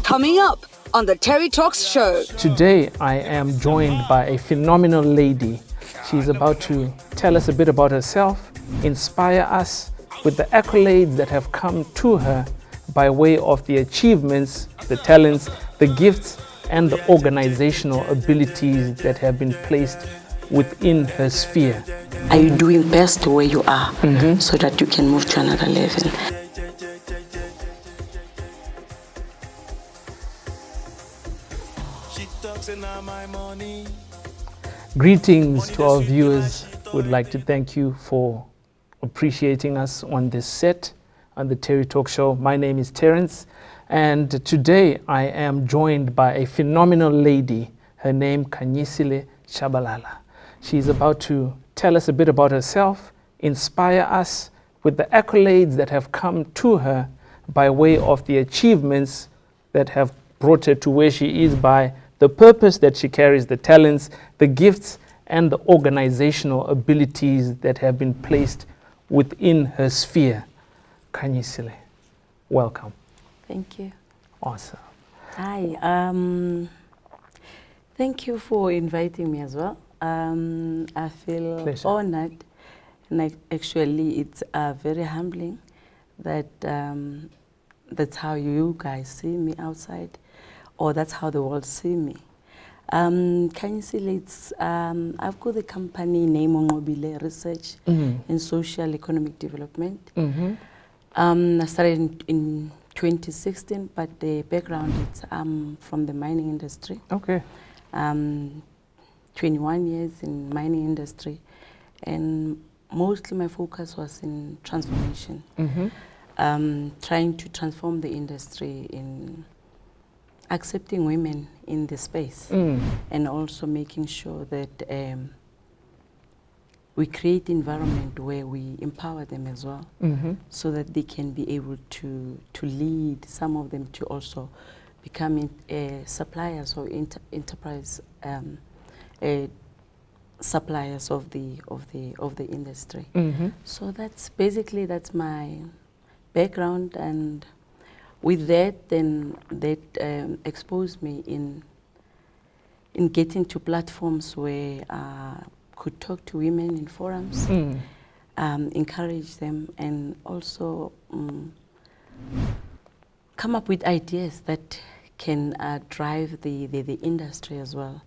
Coming up on the Terry Talks show. Today I am joined by a phenomenal lady. She's about to tell us a bit about herself, inspire us with the accolades that have come to her by way of the achievements, the talents, the gifts, and the organizational abilities that have been placed within her sphere. Are you doing best where you are so that you can move to another level? Greetings to our viewers. We'd like to thank you for appreciating us on this set on the Terry Talk Show. My name is Terence, and today I am joined by a phenomenal lady. Her name Khanyisile Tshabala. She's about to tell us a bit about herself, inspire us with the accolades that have come to her by way of the achievements that have brought her to where she is by the purpose that she carries, the talents, the gifts, and the organizational abilities that have been placed within her sphere. Khanyisile, welcome. Thank you. Awesome. Hi. Thank you for inviting me as well. I feel Pleasure. honored, and actually it's very humbling that that's how you guys see me outside, or that's how the world see me. Khanyisile, it's I've got the company name Khanyisile Research in Social Economic Development. I started in 2016, but the background is from the mining industry. Okay. 21 years in mining industry, and mostly my focus was in transformation, trying to transform the industry in accepting women in the space, and also making sure that we create environment where we empower them as well, so that they can be able to lead, some of them to also become suppliers or enterprise suppliers of the industry. So that's basically, that's my background, and with that, then that exposed me in getting to platforms where I could talk to women in forums, encourage them, and also come up with ideas that can drive the industry as well,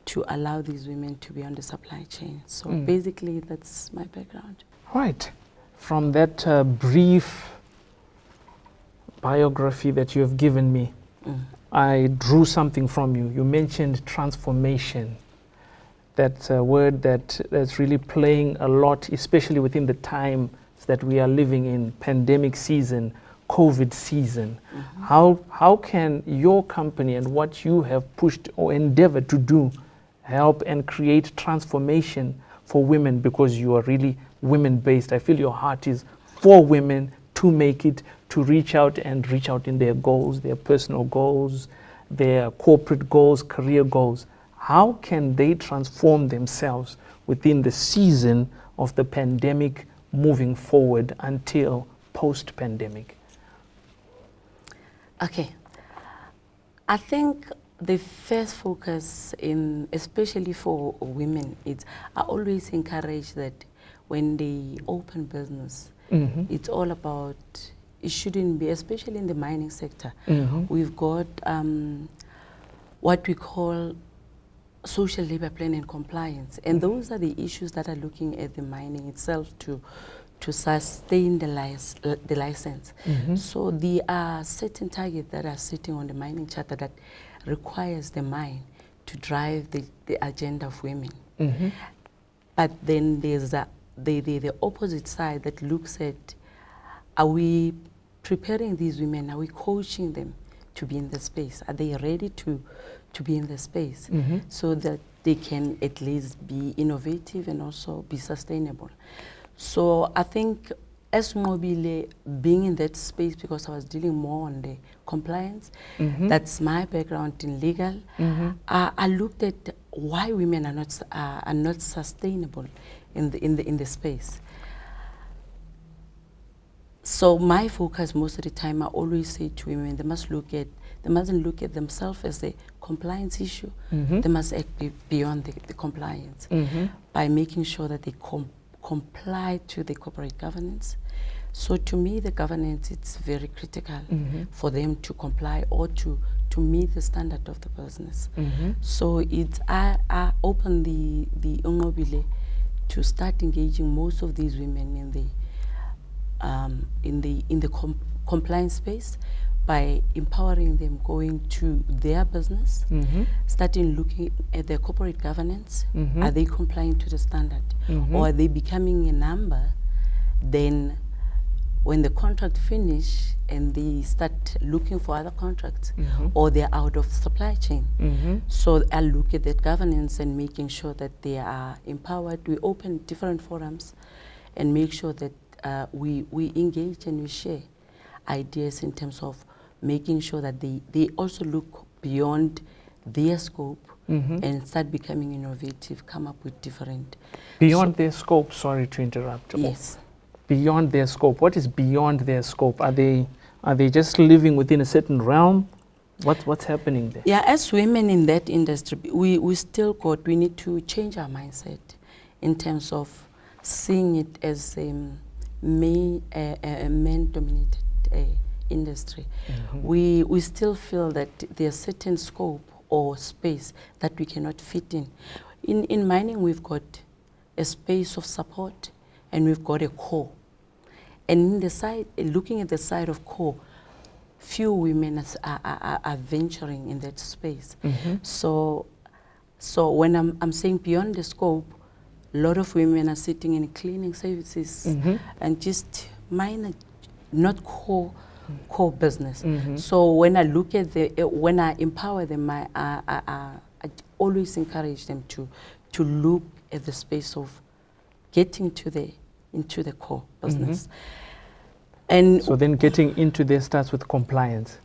to allow these women to be on the supply chain. So basically, that's my background. Right. From that brief biography that you have given me, I drew something from you. You mentioned transformation. That's a word that's really playing a lot, especially within the times that we are living in, pandemic season, COVID season. How can your company and what you have pushed or endeavored to do help and create transformation for women, because you are really women-based? I feel your heart is for women to make it, to reach out in their goals, their personal goals, their corporate goals, career goals. How can they transform themselves within the season of the pandemic moving forward until post-pandemic? Okay. I think the first focus, especially for women, I always encourage that when they open business, it's all about, it shouldn't be, especially in the mining sector, we've got what we call social labor plan and compliance, and those are the issues that are looking at the mining itself to sustain the license. So there are certain targets that are sitting on the mining charter that requires the mine to drive the agenda of women. But then there's the opposite side that looks at, are we preparing these women? Are we coaching them to be in the space? Are they ready to be in the space, so that they can at least be innovative and also be sustainable? So I think as Mobile, being in that space, because I was dealing more on the compliance, that's my background in legal, I looked at why women are not sustainable in the space. So my focus most of the time, I always say to women, they mustn't look at themselves as a compliance issue. They must act beyond the compliance by making sure that they comply to the corporate governance. So to me, the governance, it's very critical for them to comply or to meet the standard of the business. So I open the Ungobile to start engaging most of these women in the compliance space by empowering them, going to their business, starting looking at their corporate governance. Are they complying to the standard, or are they becoming a number? Then when the contract finish and they start looking for other contracts, or they're out of supply chain. So I look at that governance and making sure that they are empowered. We open different forums and make sure that we engage and we share ideas in terms of making sure that they also look beyond their scope and start becoming innovative, come up with different... Beyond their scope, sorry to interrupt. Yes. Beyond their scope. What is beyond their scope? Are they just living within a certain realm? What's happening there? Yeah, as women in that industry, we need to change our mindset in terms of seeing it as a man-dominated industry. We still feel that there's certain scope or space that we cannot fit in. In mining, we've got a space of support and we've got a core. And in the side, looking at the side of core, few women are venturing in that space. So when I'm saying beyond the scope, a lot of women are sitting in cleaning services and just minor, not core business. So when I look at when I empower them, I always encourage them to look at the space of getting into the core business. And so then getting into there starts with compliance.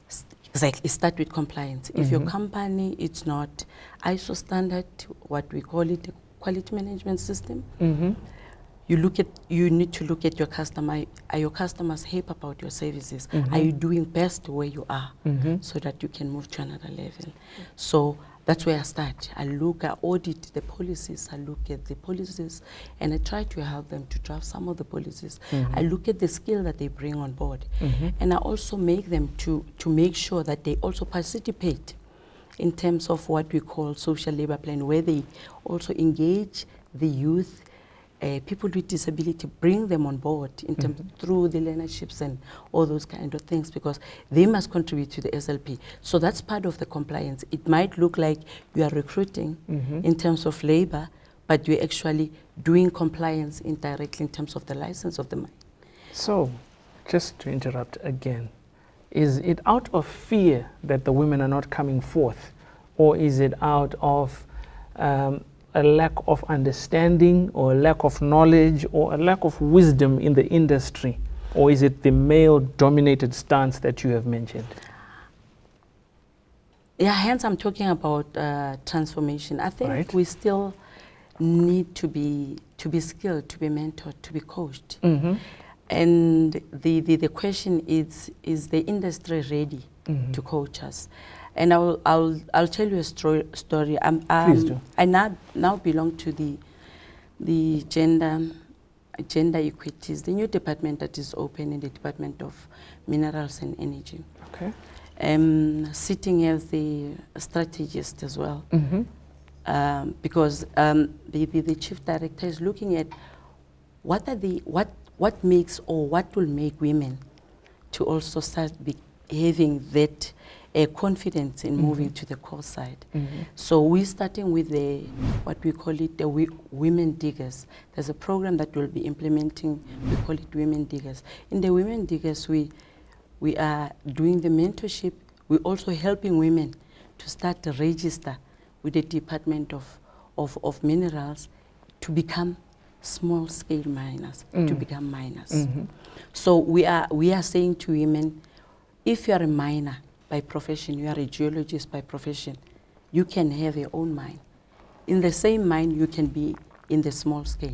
Exactly, start with compliance. If your company, it's not ISO standard, what we call it, a quality management system, you need to look at your customer. Are your customers happy about your services? Are you doing best where you are so that you can move to another level? So that's where I start. I audit the policies, I look at the policies, and I try to help them to draft some of the policies. I look at the skill that they bring on board, and I also make them to make sure that they also participate in terms of what we call social labor plan, where they also engage the youth, people with disability, bring them on board in terms through the learnerships and all those kind of things, because they must contribute to the SLP. So that's part of the compliance. It might look like you are recruiting in terms of labor, but you're actually doing compliance indirectly in terms of the license of the mine. So, just to interrupt again, is it out of fear that the women are not coming forth, or is it out of a lack of understanding, or a lack of knowledge, or a lack of wisdom in the industry? Or is it the male-dominated stance that you have mentioned? Yeah, hence I'm talking about transformation. I think we still need to be skilled, to be mentored, to be coached. And the question is the industry ready to coach us? And I'll tell you a story. Please do. I now belong to the gender equities, the new department that is open in the Department of Minerals and Energy. Okay. Sitting as the strategist as well, because the chief director is looking at what makes, or what will make women to also start having that confidence in moving to the core side. So we're starting with what we call it the women diggers. There's a program that we'll be implementing. We call it women diggers. In the women diggers, we are doing the mentorship. We're also helping women to start to register with the Department of Minerals to become small-scale miners, to become miners. So we are saying to women, if you are a miner by profession, you are a geologist by profession, you can have your own mine. In the same mine, you can be in the small scale.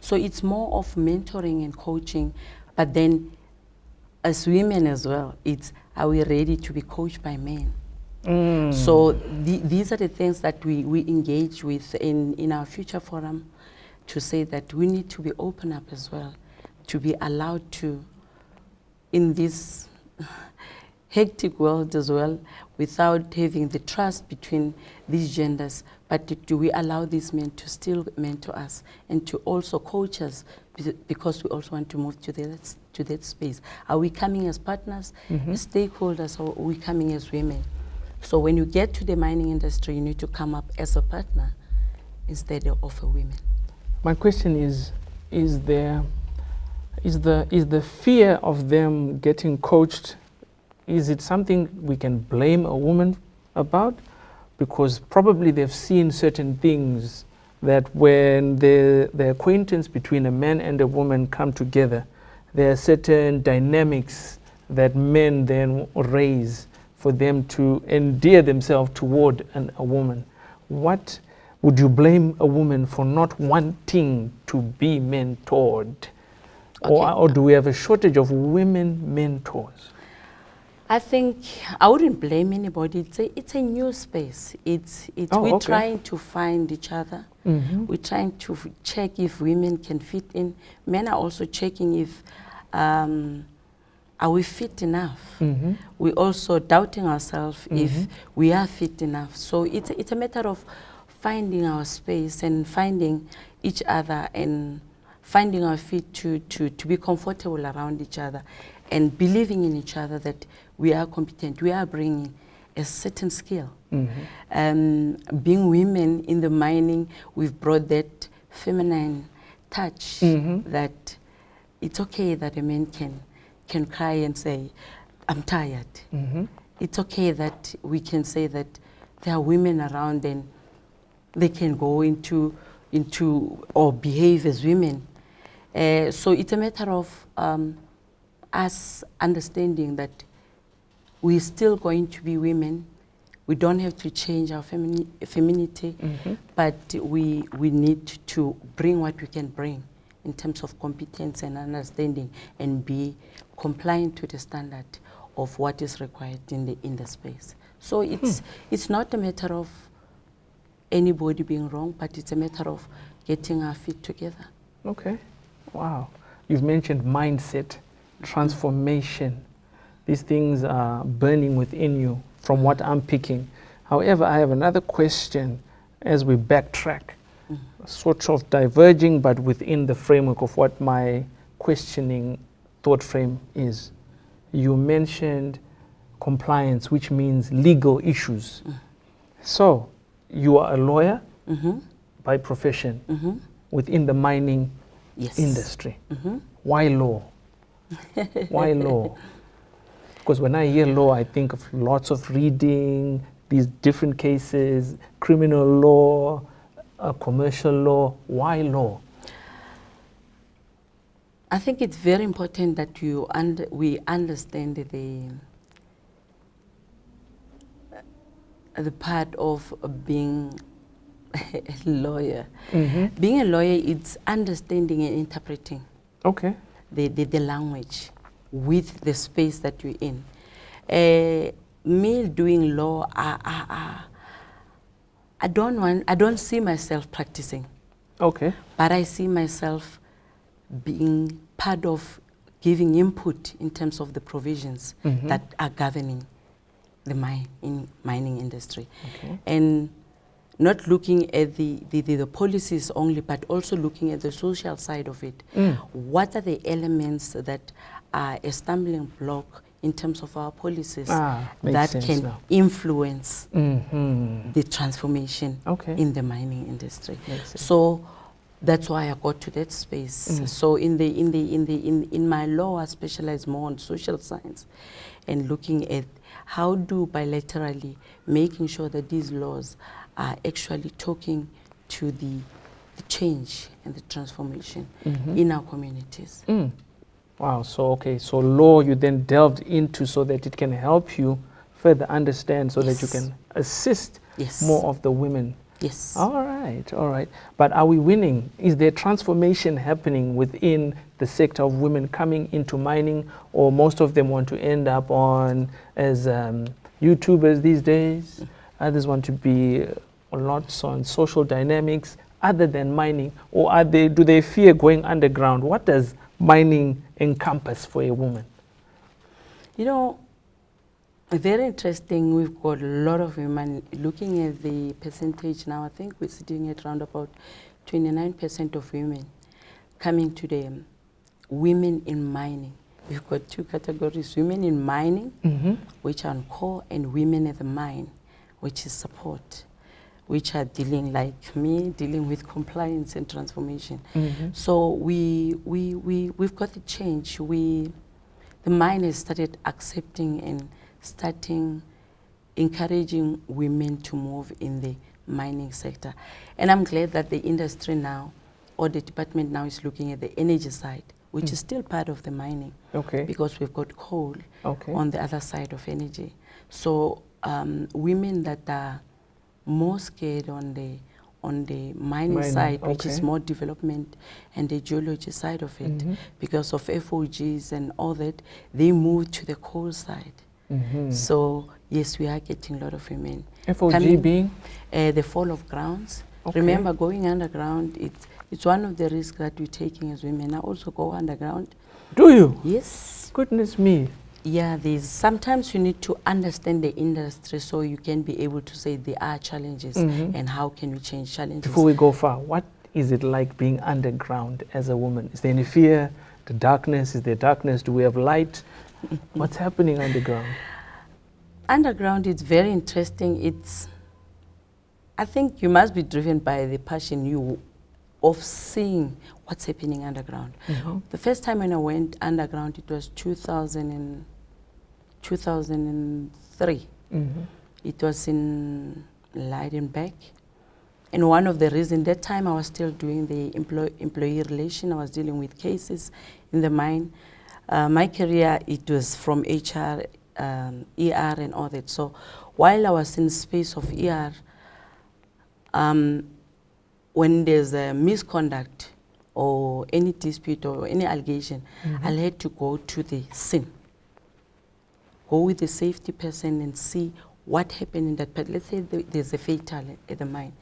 So it's more of mentoring and coaching, but then as women as well, it's, are we ready to be coached by men? So these are the things that we engage with in our future forum, to say that we need to be open up as well, to be allowed to, in this hectic world as well, without having the trust between these genders, but do we allow these men to still mentor us and to also coach us, because we also want to move to that space? Are we coming as partners, as stakeholders, or are we coming as women? So when you get to the mining industry, you need to come up as a partner instead of a woman. My question is the fear of them getting coached, is it something we can blame a woman about? Because probably they've seen certain things that when the acquaintance between a man and a woman come together, there are certain dynamics that men then raise for them to endear themselves toward a woman. What would you blame a woman for not wanting to be mentored? Okay. Or do we have a shortage of women mentors? I think I wouldn't blame anybody. It's a new space. We're trying to find each other. We're trying to check if women can fit in. Men are also checking if are we fit enough. We're also doubting ourselves if we are fit enough. So it's a matter of finding our space and finding each other and finding our feet to be comfortable around each other, and believing in each other that we are competent, we are bringing a certain skill. Being women in the mining, we've brought that feminine touch, that it's okay that a man can cry and say, I'm tired. It's okay that we can say that there are women around and they can go into or behave as women. So it's a matter of us understanding that we're still going to be women. We don't have to change our femininity, but we need to bring what we can bring in terms of competence and understanding, and be compliant to the standard of what is required in the space. So it's not a matter of anybody being wrong, but it's a matter of getting our feet together. Okay. Wow. You've mentioned mindset, transformation. These things are burning within you from what I'm picking. However, I have another question as we backtrack, sort of diverging, but within the framework of what my questioning thought frame is. You mentioned compliance, which means legal issues. So you are a lawyer by profession within the mining industry. Why law? Why law? Because when I hear law, I think of lots of reading, these different cases, criminal law, commercial law. Why law? I think it's very important that we understand the part of being a lawyer. Being a lawyer, it's understanding and interpreting the language with the space that you're in. Me doing law, I don't see myself practicing. But I see myself being part of giving input in terms of the provisions that are governing the mining industry. And not looking at the policies only, but also looking at the social side of it. What are the elements that are a stumbling block in terms of our policies that can influence the transformation in the mining industry? So that's why I got to that space. So in my law, I specialize more on social science and looking at how do bilaterally making sure that these laws are actually talking to the change and the transformation in our communities. Wow, so so law you then delved into so that it can help you further understand, so that you can assist more of the women Yes. All right, all right. But are we winning? Is there transformation happening within the sector of women coming into mining, or most of them want to end up on as YouTubers these days? Others want to be lots on social dynamics other than mining, or do they fear going underground? What does mining encompass for a woman? You know, very interesting. We've got a lot of women. Looking at the percentage now, I think we're sitting at around about 29% of women coming to the women in mining. We've got two categories: women in mining, which are on core, and women at the mine, which is support, which are dealing, like me, dealing with compliance and transformation. So we've got the change. The mine has started accepting and starting encouraging women to move in the mining sector. And I'm glad that the industry now, or the department now, is looking at the energy side, which is still part of the mining. Okay. Because we've got coal Okay. on the other side of energy. So women that are more scared on the mining side, which is more development, and the geology side of it, because of FOGs and all that, they move to the coal side. So yes, we are getting a lot of women. FOG being? The fall of grounds. Okay. Remember, going underground, it's one of the risks that we're taking as women. I also go underground. Do you? Yes. Goodness me. Yeah, sometimes you need to understand the industry so you can be able to say there are challenges and how can we change challenges. Before we go far, what is it like being underground as a woman? Is there any fear? The darkness? Is there darkness? Do we have light? What's happening underground? Underground, it's very interesting. I think you must be driven by the passion of seeing what's happening underground. The first time when I went underground, it was 2003. It was in Leidenbeck. And one of the reasons, that time I was still doing the employee relation. I was dealing with cases in the mine. My career, it was from HR, ER and all that. So while I was in space of ER, when there's a misconduct or any dispute or any allegation, I'll have to go to the scene. Go with the safety person and see what happened in that part. Let's say there's a fatal at the mine,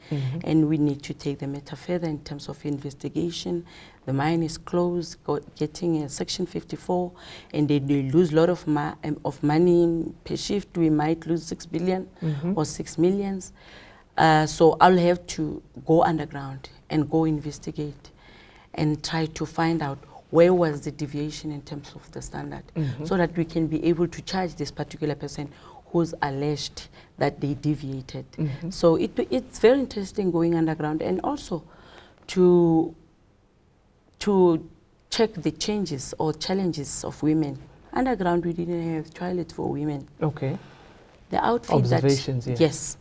and we need to take the matter further in terms of investigation. The mine is closed, getting a Section 54, and they lose a lot of money per shift. We might lose 6 billion or 6 millions. So I'll have to go underground and go investigate and try to find out where was the deviation in terms of the standard, so that we can be able to charge this particular person who's alleged that they deviated. So it's very interesting going underground, and also to check the changes or challenges of women. Underground, we didn't have toilets for women. Okay. The outfit Observations, yes.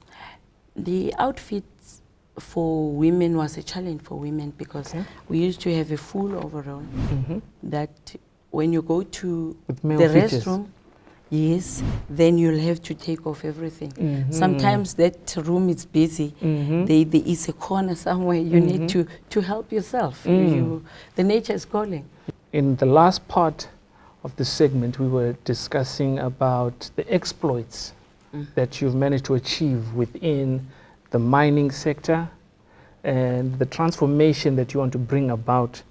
The outfits for women was a challenge for women because we used to have a full overall that when you go to the restroom, yes, then you'll have to take off everything. Sometimes that room is busy. There is a corner somewhere you need to help yourself. The nature is calling. In the last part of the segment, we were discussing about the exploits that you've managed to achieve within the mining sector and the transformation that you want to bring about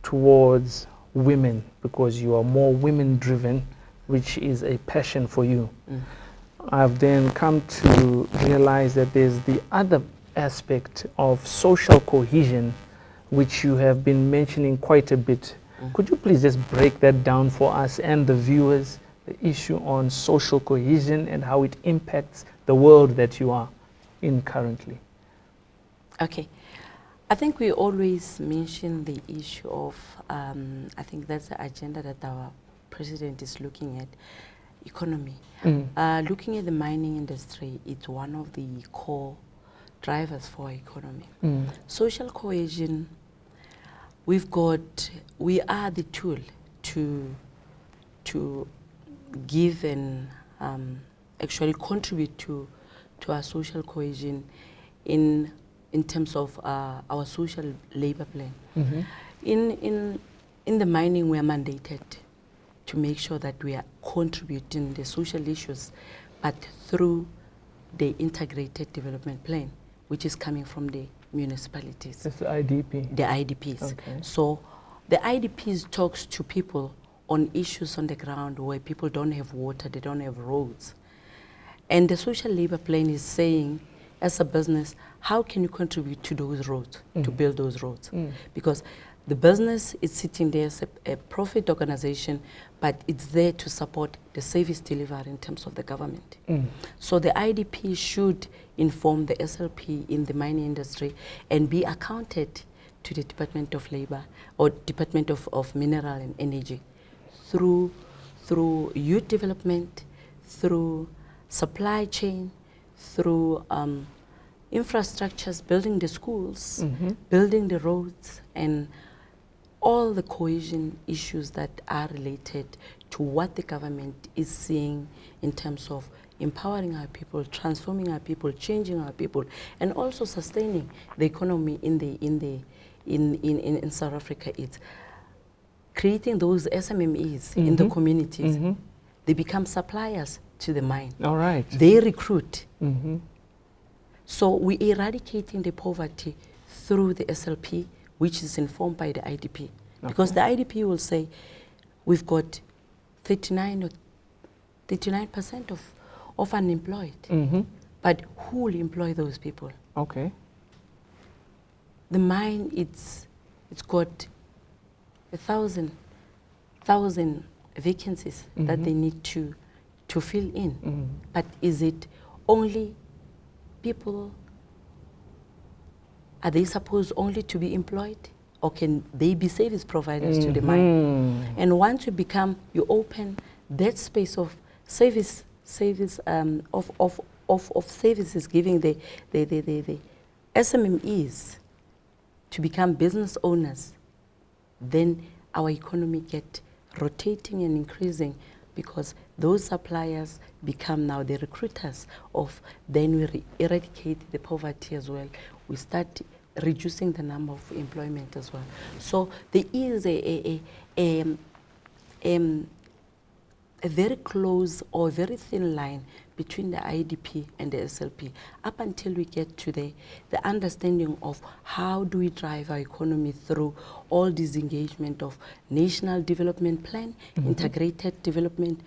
towards women, because you are more women driven, which is a passion for you. I've then come to realize that there's the other aspect of social cohesion, which you have been mentioning quite a bit. Could you please just break that down for us and the viewers, the issue on social cohesion and how it impacts the world that you are in currently? Okay. I think we always mention the issue of, I think that's the agenda that our president is looking at, economy. Looking at the mining industry, it's one of the core drivers for our economy. Social cohesion, we are the tool to give and actually contribute to our social cohesion in terms of our social labor plan. In the mining, we are mandated to make sure that we are contributing the social issues, but through the integrated development plan, which is coming from the municipalities. That's the IDP. The IDPs. Okay. So the IDPs talks to people on issues on the ground where people don't have water, they don't have roads. And the social labor plan is saying, as a business, how can you contribute to those roads, to build those roads? Because the business is sitting there as a profit organization, but it's there to support the service delivery in terms of the government. So the IDP should inform the SLP in the mining industry and be accounted to the Department of Labor or Department of Mineral and Energy through youth development, through supply chain, through infrastructures, building the schools, building the roads, and all the cohesion issues that are related to what the government is seeing in terms of empowering our people, transforming our people, changing our people, and also sustaining the economy in South Africa. It's creating those SMMEs in the communities. They become suppliers to the mine. All right. They recruit. So we're eradicating the poverty through the SLP, which is informed by the IDP. Because the IDP will say, we've got 39% of unemployed. But who will employ those people? Okay. The mine, it's got 1,000 vacancies that they need to fill in. But is it only people, are they supposed only to be employed, or can they be service providers to the mine? And once you open that space of service of services, giving the SMMEs to become business owners, then our economy get rotating and increasing, because those suppliers become now the recruiters of, then we eradicate the poverty as well. We start reducing the number of employment as well. So there is a very close or very thin line between the IDP and the SLP, up until we get to the understanding of how do we drive our economy through all this engagement of national development plan, integrated development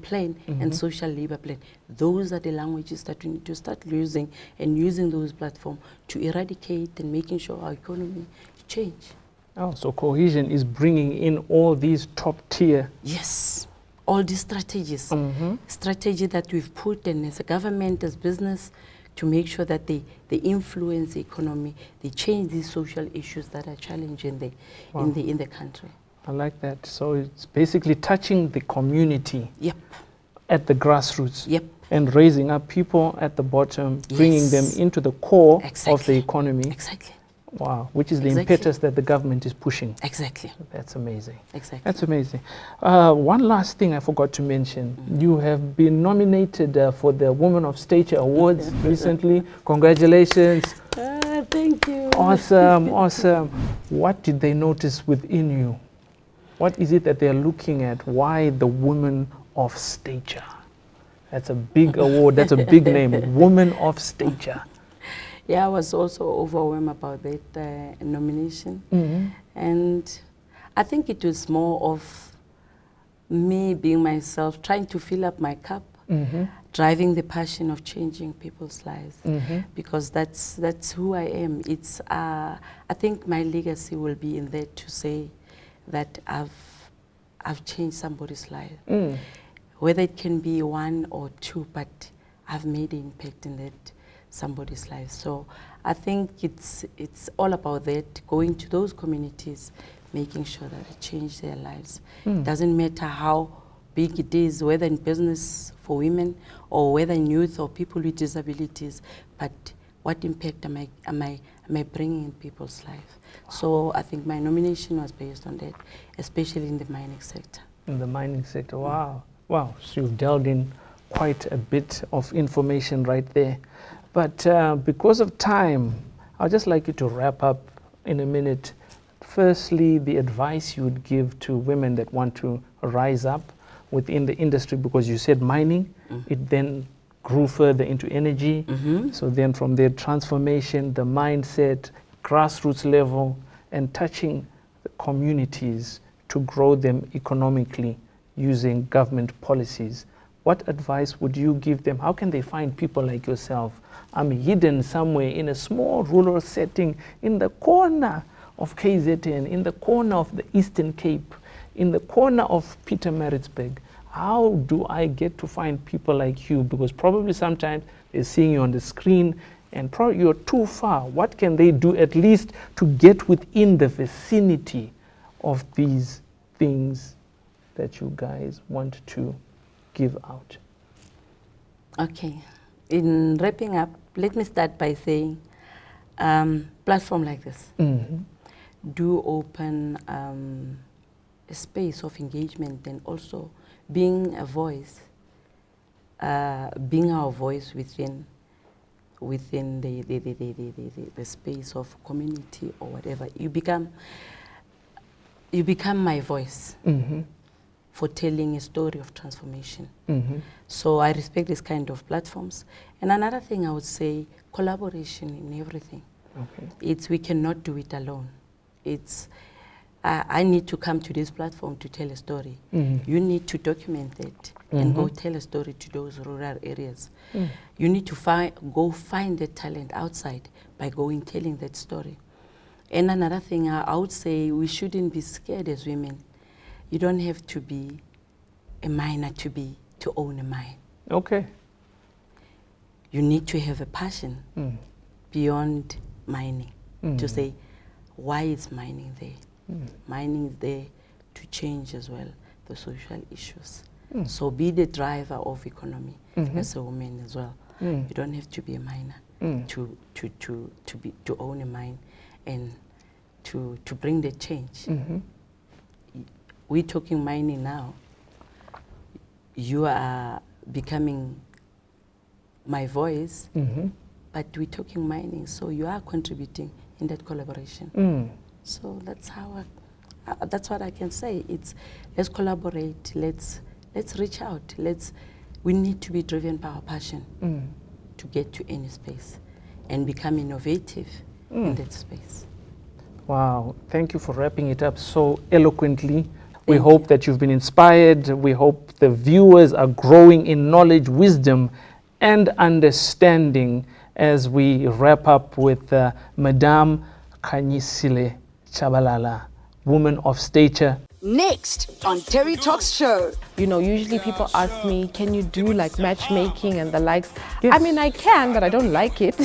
plan, and social labor plan. Those are the languages that we need to start using, and using those platforms to eradicate and making sure our economy change. Oh, so cohesion is bringing in all these top tier. Yes. All these strategies, strategy that we've put in as a government, as business, to make sure that they influence the economy, they change these social issues that are challenging in the country. I like that. So it's basically touching the community. Yep. At the grassroots. Yep. And raising up people at the bottom, bringing them into the core of the economy. Exactly. Wow, which is the impetus that the government is pushing. Exactly. That's amazing. Exactly. That's amazing. One last thing I forgot to mention. You have been nominated for the Woman of Stature Awards recently. Congratulations. Thank you. Awesome, awesome. What did they notice within you? What is it that they're looking at? Why the Woman of Stature? That's a big award. That's a big name. Woman of Stature. Yeah, I was also overwhelmed about that nomination. And I think it was more of me being myself, trying to fill up my cup, driving the passion of changing people's lives, because that's who I am. It's I think my legacy will be in there to say that I've changed somebody's life, whether it can be one or two, but I've made an impact in that somebody's life. So I think it's all about that, going to those communities, making sure that they change their lives. It doesn't matter how big it is, whether in business for women or whether in youth or people with disabilities, but what impact am I bringing in people's life? So I think my nomination was based on that, especially in the mining sector. In the mining sector, wow. Wow, so you've delved in quite a bit of information right there. But because of time, I'd just like you to wrap up in a minute. Firstly, the advice you would give to women that want to rise up within the industry, because you said mining, it then grew further into energy. So then from there, transformation, the mindset, grassroots level, and touching the communities to grow them economically using government policies. What advice would you give them? How can they find people like yourself? I'm hidden somewhere in a small rural setting in the corner of KZN, in the corner of the Eastern Cape, in the corner of Pietermaritzburg. How do I get to find people like you? Because probably sometimes they're seeing you on the screen and probably you're too far. What can they do at least to get within the vicinity of these things that you guys want to give out? Okay. In wrapping up, let me start by saying platform like this do open a space of engagement and also being a voice, being our voice within the space of community or whatever. You become my voice for telling a story of transformation. So I respect this kind of platforms. And another thing I would say, collaboration in everything. We cannot do it alone. I need to come to this platform to tell a story. You need to document it and go tell a story to those rural areas. You need to go find the talent outside by going telling that story. And another thing I would say, we shouldn't be scared as women. You don't have to be a miner to own a mine. Okay. You need to have a passion beyond mining to say, why is mining there? Mining is there to change as well the social issues. So be the driver of economy as a woman as well. You don't have to be a miner to own a mine and to bring the change. We're talking mining now. You are becoming my voice, but we're talking mining, so you are contributing in that collaboration. So that's how that's what I can say. Let's collaborate. Let's reach out. We need to be driven by our passion to get to any space and become innovative in that space. Wow, thank you for wrapping it up so eloquently. We hope that you've been inspired. We hope the viewers are growing in knowledge, wisdom, and understanding as we wrap up with Madame Khanyisile Tshabala, woman of stature. Next on Terry Talks Show. You know, usually people ask me, can you do like matchmaking and the likes? I mean, I can, but I don't like it.